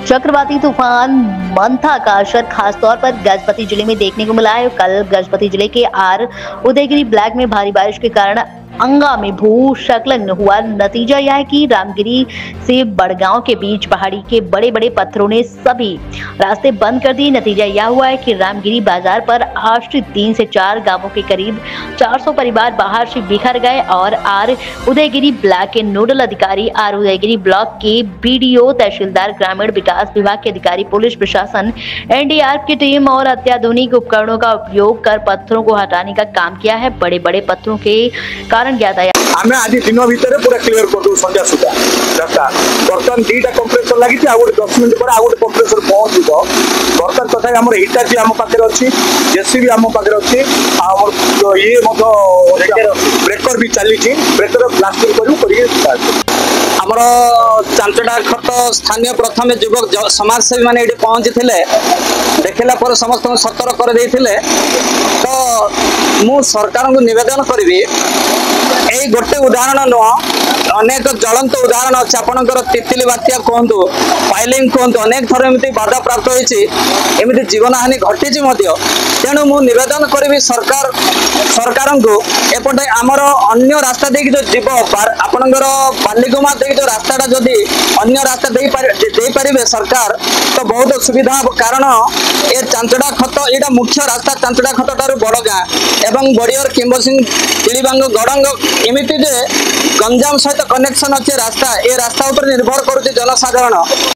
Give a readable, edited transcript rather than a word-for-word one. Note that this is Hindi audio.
चक्रवाती तूफान मंथा का असर खासतौर पर गजपति जिले में देखने को मिला है। कल गजपति जिले के उदयगिरी ब्लॉक में भारी बारिश के कारण अंगा में भूस्खलन हुआ। नतीजा यह है कि रामगिरी से बड़गांव के बीच पहाड़ी के बड़े बड़े पत्थरों ने सभी रास्ते बंद कर दिए। नतीजा यह हुआ है कि रामगिरी बाजार पर आश्रित 3 से 4 गांवों के करीब 400 परिवार बाहर से बिखर गए और उदयगिरी ब्लॉक के नोडल अधिकारी, उदयगिरी ब्लॉक के बीडीओ, तहसीलदार, ग्रामीण विकास विभाग के अधिकारी, पुलिस प्रशासन, एनडीआरएफ की टीम और अत्याधुनिक उपकरणों का उपयोग कर पत्थरों को हटाने का काम किया है। बड़े बड़े पत्थरों के आमे आज दिन भितर पूरा क्लियर कर दू संध्या सुधा रास्ता। बर्तमान 2टा कंप्रेसर लगी, आ 10 मिनट पर आ कंप्रेसर पहुंचब। बर्तमान तथा आम हिटाची आम पाखे अच्छी, जेसीबी आम पाखे अच्छी, ये ब्रेकर भी चली, ब्रेकर प्लास्टिक आमर चांचड़ा खत स्थानीय प्रथम युवक समाजसेवी मैंने ये पहुंची देखला पर समस्त सतर्क कर देथिले। तो मु सरकार को निवेदन करी यही गोटे उदाहरण नुह, अनेक ज्वलंत उदाहरण अच्छे। आपंकर तितली बात्या कहतु, फाइलिंग कहतु, अनेक थर एमती बाधा प्राप्त होती, जीवन हानि घटी। तेणु मु निवेदन करी सरकार को एपटे आमर अन्य रास्ता देखिए जो जीव आपंकर बालिगुमा देखिए जो रास्ता जदि अन्य रास्ता दे पारे सरकार तो बहुत सुविधा। कारण ये चांचड़ा खत यहाँ मुख्य रास्ता चांचड़ा खत ठार बड़ गाँ एवं बड़ियर किम्बसिंग तिलीबांग गड़ंग एमती जे गंजाम सहित कनेक्शन अच्छे रास्ता, ये रास्ता उपर निर्भर करुच्चे जनसाधारण।